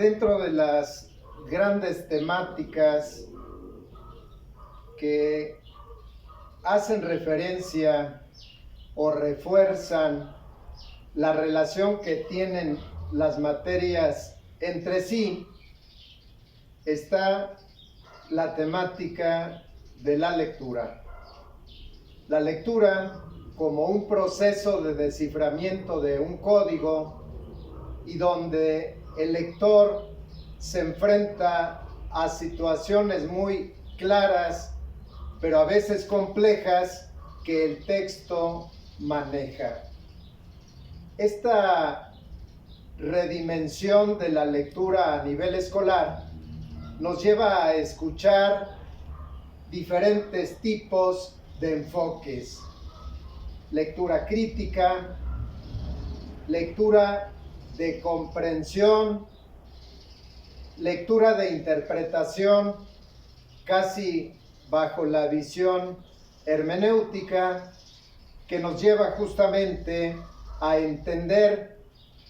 Dentro de las grandes temáticas que hacen referencia o refuerzan la relación que tienen las materias entre sí, está la temática de la lectura. La lectura como un proceso de desciframiento de un código y donde el lector se enfrenta a situaciones muy claras, pero a veces complejas, que el texto maneja. Esta redimensión de la lectura a nivel escolar nos lleva a escuchar diferentes tipos de enfoques. Lectura crítica, lectura de comprensión, lectura de interpretación, casi bajo la visión hermenéutica, que nos lleva justamente a entender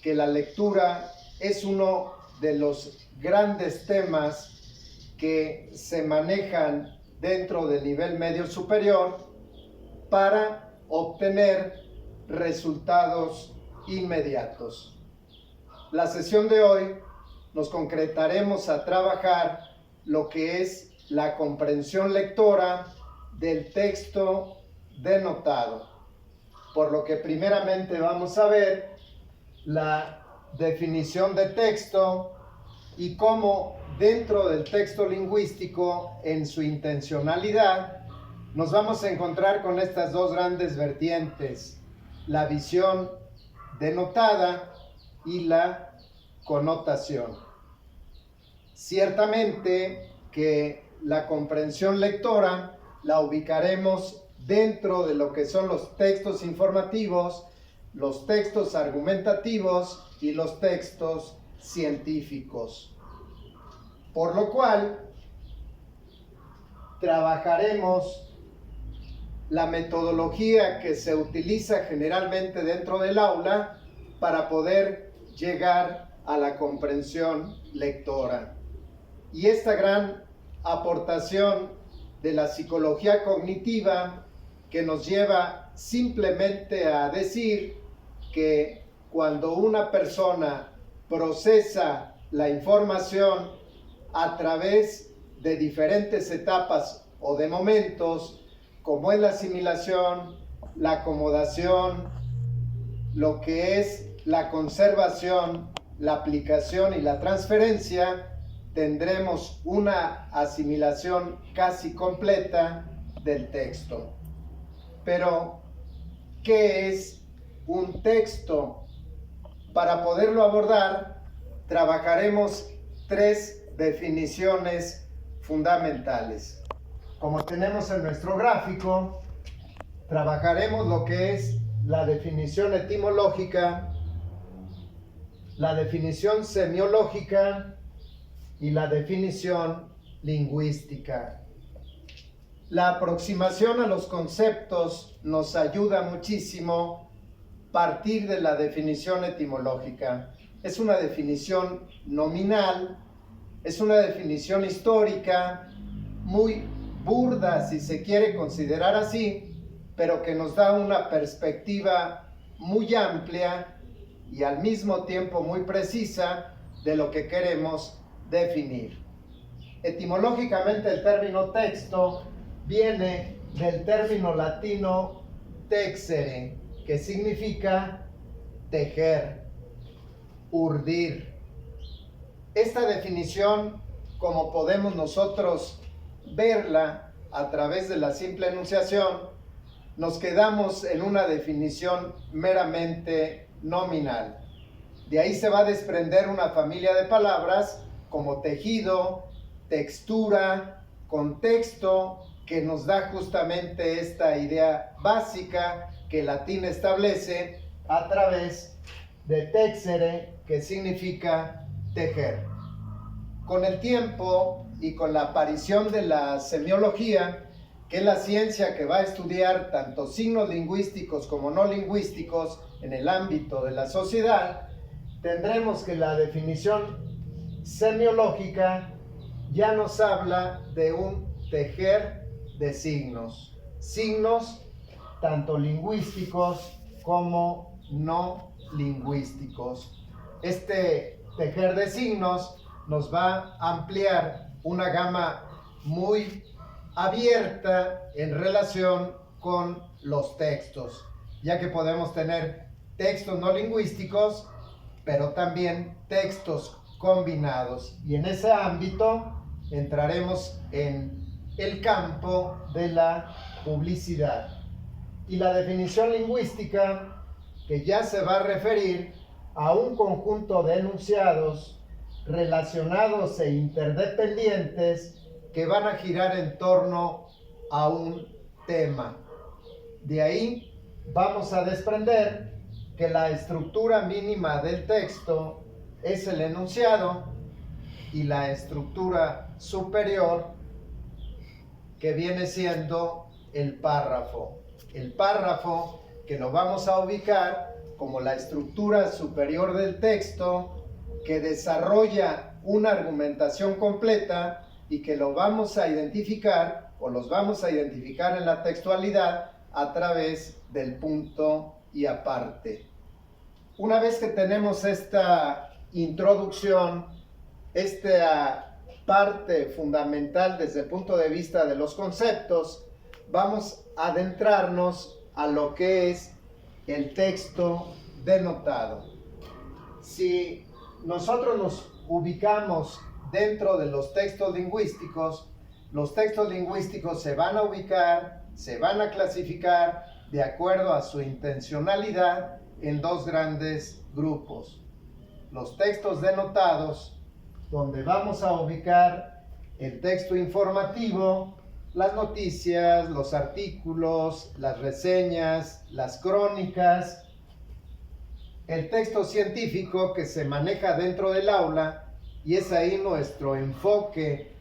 que la lectura es uno de los grandes temas que se manejan dentro del nivel medio superior para obtener resultados inmediatos. La sesión de hoy nos concretaremos a trabajar lo que es la comprensión lectora del texto denotado, por lo que primeramente vamos a ver la definición de texto y cómo dentro del texto lingüístico, en su intencionalidad, nos vamos a encontrar con estas dos grandes vertientes: la visión denotada y la connotación. Ciertamente que la comprensión lectora la ubicaremos dentro de lo que son los textos informativos, los textos argumentativos y los textos científicos. Por lo cual, trabajaremos la metodología que se utiliza generalmente dentro del aula para poder llegar a la comprensión lectora. Y esta gran aportación de la psicología cognitiva, que nos lleva simplemente a decir que cuando una persona procesa la información a través de diferentes etapas o de momentos, como es la asimilación, la acomodación, lo que es la conservación, la aplicación y la transferencia, tendremos una asimilación casi completa del texto. Pero, ¿qué es un texto? Para poderlo abordar, trabajaremos tres definiciones fundamentales. Como tenemos en nuestro gráfico, trabajaremos lo que es la definición etimológica, la definición semiológica y la definición lingüística. La aproximación a los conceptos nos ayuda muchísimo partir de la definición etimológica. Es una definición nominal, es una definición histórica, muy burda si se quiere considerar así, pero que nos da una perspectiva muy amplia y al mismo tiempo muy precisa de lo que queremos definir. Etimológicamente, el término texto viene del término latino texere, que significa tejer, urdir. Esta definición, como podemos nosotros verla a través de la simple enunciación, nos quedamos en una definición meramente nominal. De ahí se va a desprender una familia de palabras como tejido, textura, contexto, que nos da justamente esta idea básica que el latín establece a través de texere, que significa tejer. Con el tiempo y con la aparición de la semiología, que es la ciencia que va a estudiar tanto signos lingüísticos como no lingüísticos en el ámbito de la sociedad, tendremos que la definición semiológica ya nos habla de un tejer de signos. Signos tanto lingüísticos como no lingüísticos. Este tejer de signos nos va a ampliar una gama muy abierta en relación con los textos, ya que podemos tener textos no lingüísticos, pero también textos combinados. Y en ese ámbito entraremos en el campo de la publicidad. Y la definición lingüística, que ya se va a referir a un conjunto de enunciados relacionados e interdependientes que van a girar en torno a un tema. De ahí vamos a desprender que la estructura mínima del texto es el enunciado y la estructura superior, que viene siendo el párrafo. El párrafo, que lo vamos a ubicar como la estructura superior del texto, que desarrolla una argumentación completa y que lo vamos a identificar, o los vamos a identificar en la textualidad a través del punto y aparte. Una vez que tenemos esta introducción, esta parte fundamental desde el punto de vista de los conceptos, vamos a adentrarnos a lo que es el texto denotado. Si nosotros nos ubicamos dentro de los textos lingüísticos se van a ubicar, se van a clasificar de acuerdo a su intencionalidad en dos grandes grupos. Los textos denotados, donde vamos a ubicar el texto informativo, las noticias, los artículos, las reseñas, las crónicas, el texto científico que se maneja dentro del aula, y es ahí nuestro enfoque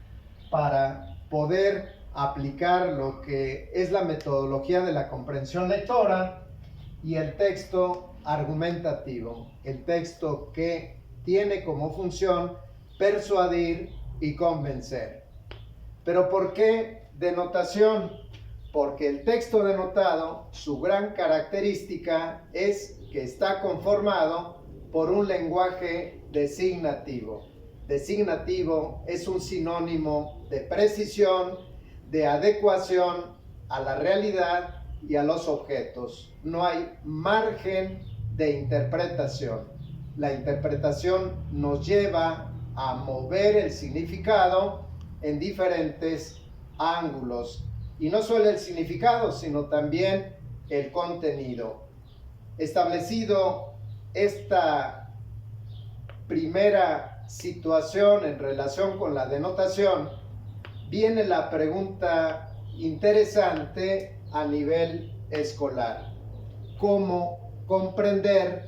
para poder aplicar lo que es la metodología de la comprensión lectora, y el texto argumentativo, el texto que tiene como función persuadir y convencer. ¿Pero por qué denotación? Porque el texto denotado, su gran característica es que está conformado por un lenguaje designativo. Designativo es un sinónimo de precisión, de adecuación a la realidad y a los objetos. No hay margen de interpretación. La interpretación nos lleva a mover el significado en diferentes ángulos. Y no solo el significado, sino también el contenido. Establecido esta primera situación en relación con la denotación, viene la pregunta interesante a nivel escolar. ¿Cómo comprender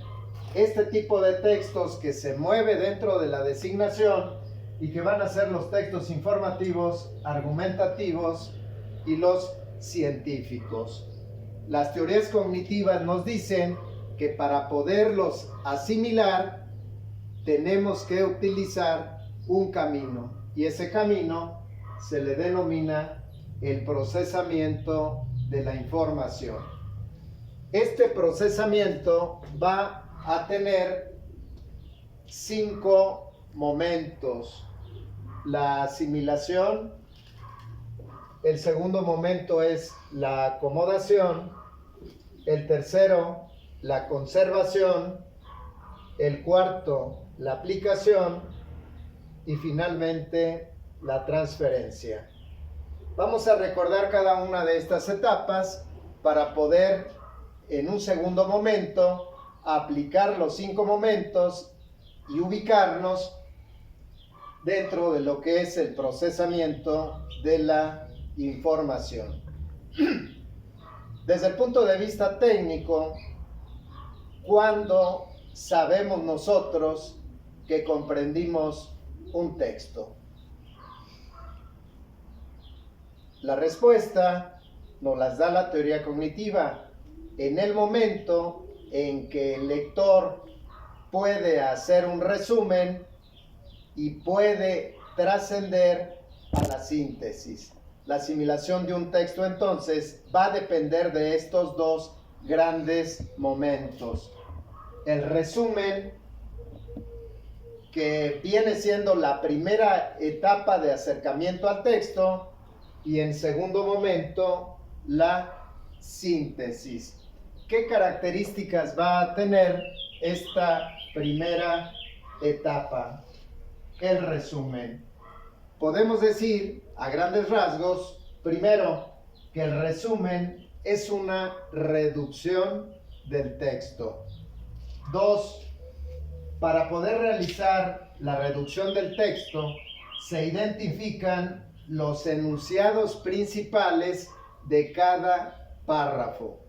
este tipo de textos que se mueve dentro de la designación y que van a ser los textos informativos, argumentativos y los científicos? Las teorías cognitivas nos dicen que para poderlos asimilar tenemos que utilizar un camino, y ese camino se le denomina el procesamiento de la información. Este procesamiento va a tener 5 momentos: la asimilación, el segundo momento es la acomodación, el tercero, la conservación, el cuarto, la aplicación, y finalmente la transferencia. Vamos a recordar cada una de estas etapas para poder en un segundo momento aplicar los 5 momentos y ubicarnos dentro de lo que es el procesamiento de la información. Desde el punto de vista técnico, ¿cuándo sabemos nosotros que comprendimos un texto? La respuesta nos las da la teoría cognitiva. En el momento en que el lector puede hacer un resumen y puede trascender a la síntesis. La asimilación de un texto entonces va a depender de estos dos grandes momentos. El resumen, que viene siendo la primera etapa de acercamiento al texto, y en segundo momento la síntesis. ¿Qué características va a tener esta primera etapa? El resumen. Podemos decir a grandes rasgos, primero, que el resumen es una reducción del texto. Dos, para poder realizar la reducción del texto, se identifican los enunciados principales de cada párrafo.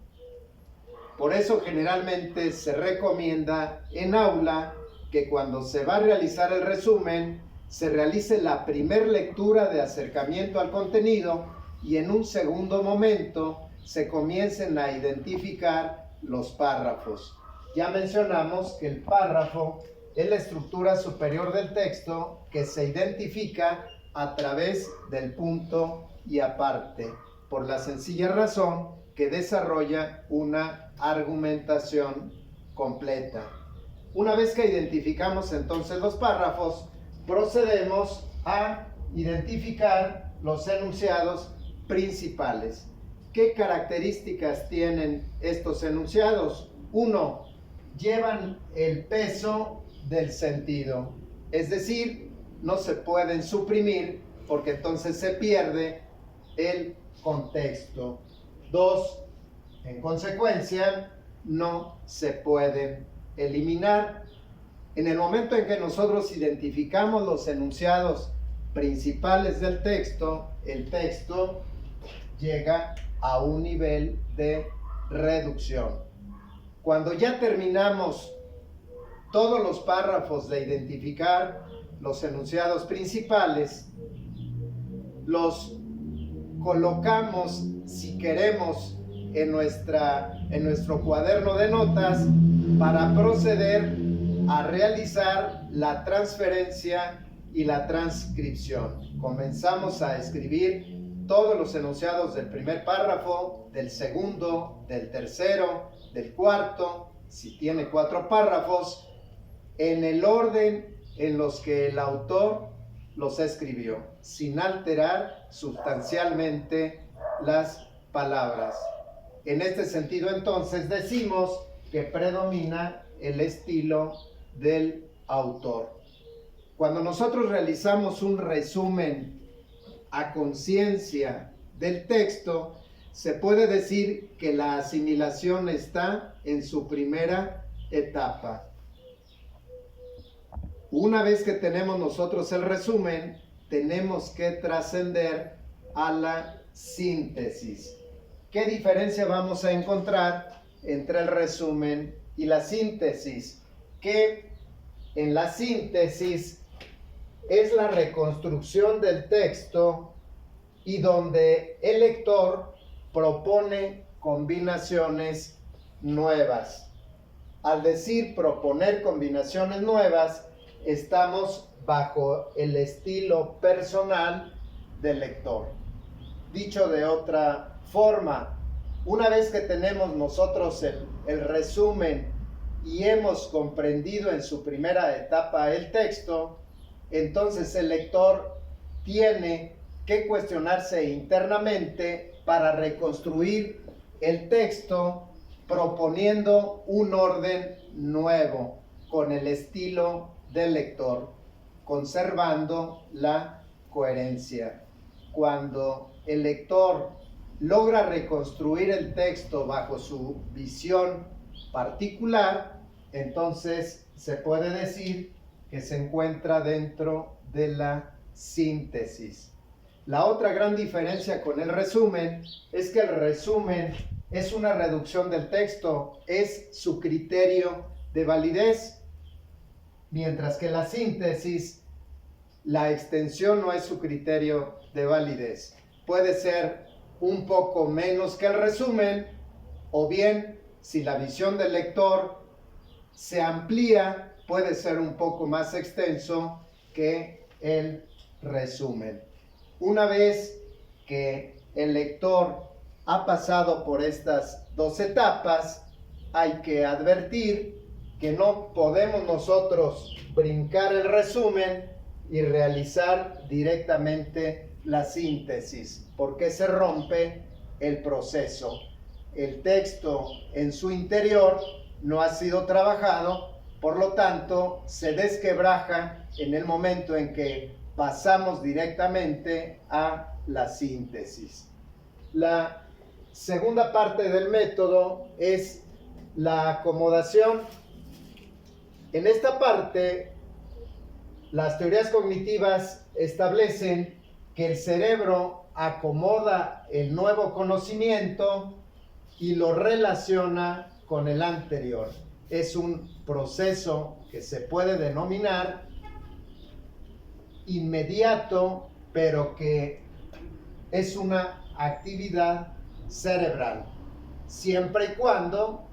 Por eso generalmente se recomienda en aula que cuando se va a realizar el resumen, se realice la primer lectura de acercamiento al contenido y en un segundo momento se comiencen a identificar los párrafos. Ya mencionamos que el párrafo es la estructura superior del texto que se identifica a través del punto y aparte, por la sencilla razón que desarrolla una argumentación completa. Una vez que identificamos entonces los párrafos, procedemos a identificar los enunciados principales. ¿Qué características tienen estos enunciados? 1. Llevan el peso del sentido, es decir, no se pueden suprimir porque entonces se pierde el contexto. 2. En consecuencia, no se pueden eliminar. En el momento en que nosotros identificamos los enunciados principales del texto, el texto llega a un nivel de reducción. Cuando ya terminamos todos los párrafos de identificar los enunciados principales, los colocamos, si queremos, en nuestro cuaderno de notas para proceder a realizar la transferencia y la transcripción. Comenzamos a escribir todos los enunciados del primer párrafo, del segundo, del tercero, del cuarto, si tiene 4 párrafos, en el orden en los que el autor los escribió, sin alterar sustancialmente las palabras. En este sentido, entonces, decimos que predomina el estilo del autor. Cuando nosotros realizamos un resumen a conciencia del texto, se puede decir que la asimilación está en su primera etapa. Una vez que tenemos nosotros el resumen, tenemos que trascender a la síntesis. ¿Qué diferencia vamos a encontrar entre el resumen y la síntesis? Que en la síntesis es la reconstrucción del texto y donde el lector propone combinaciones nuevas. Al decir proponer combinaciones nuevas, estamos bajo el estilo personal del lector. Dicho de otra forma, una vez que tenemos nosotros el resumen y hemos comprendido en su primera etapa el texto, entonces el lector tiene que cuestionarse internamente para reconstruir el texto proponiendo un orden nuevo con el estilo del lector, conservando la coherencia. Cuando el lector logra reconstruir el texto bajo su visión particular, entonces se puede decir que se encuentra dentro de la síntesis. La otra gran diferencia con el resumen es que el resumen es una reducción del texto, es su criterio de validez, mientras que la síntesis, la extensión no es su criterio de validez. Puede ser un poco menos que el resumen, o bien, si la visión del lector se amplía, puede ser un poco más extenso que el resumen. Una vez que el lector ha pasado por estas dos etapas, hay que advertir que no podemos nosotros brincar el resumen y realizar directamente la síntesis, porque se rompe el proceso. El texto en su interior no ha sido trabajado, por lo tanto se desquebraja en el momento en que pasamos directamente a la síntesis. La segunda parte del método es la acomodación. En esta parte, las teorías cognitivas establecen que el cerebro acomoda el nuevo conocimiento y lo relaciona con el anterior. Es un proceso que se puede denominar inmediato, pero que es una actividad cerebral, siempre y cuando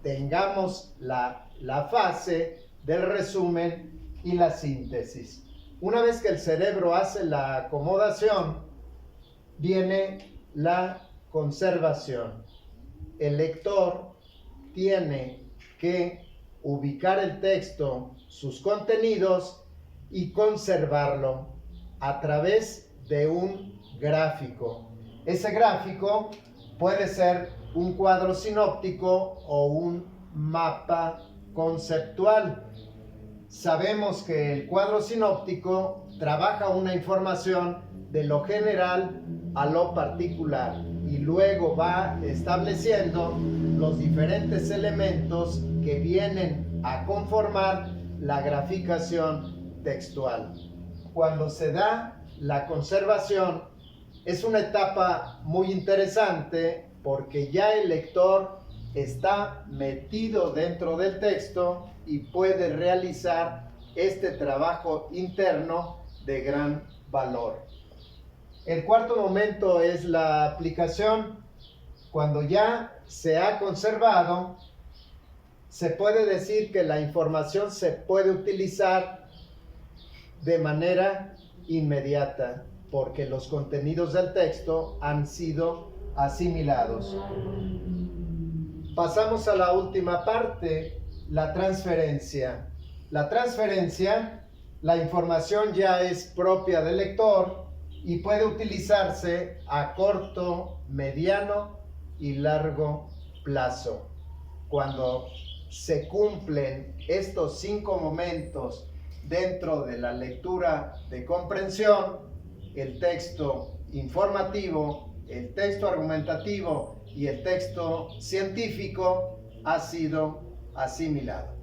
tengamos la fase del resumen y la síntesis. Una vez que el cerebro hace la acomodación, viene la conservación. El lector tiene que ubicar el texto, sus contenidos, y conservarlo a través de un gráfico. Ese gráfico puede ser un cuadro sinóptico o un mapa conceptual. Sabemos que el cuadro sinóptico trabaja una información de lo general a lo particular y luego va estableciendo los diferentes elementos que vienen a conformar la graficación textual. Cuando se da la conservación, es una etapa muy interesante porque ya el lector está metido dentro del texto y puede realizar este trabajo interno de gran valor. El cuarto momento es la aplicación. Cuando ya se ha conservado, se puede decir que la información se puede utilizar de manera inmediata, porque los contenidos del texto han sido asimilados. Pasamos a la última parte, la transferencia. La transferencia, la información ya es propia del lector y puede utilizarse a corto, mediano y largo plazo. Cuando se cumplen estos 5 momentos dentro de la lectura de comprensión, el texto informativo, el texto argumentativo y el texto científico ha sido asimilado.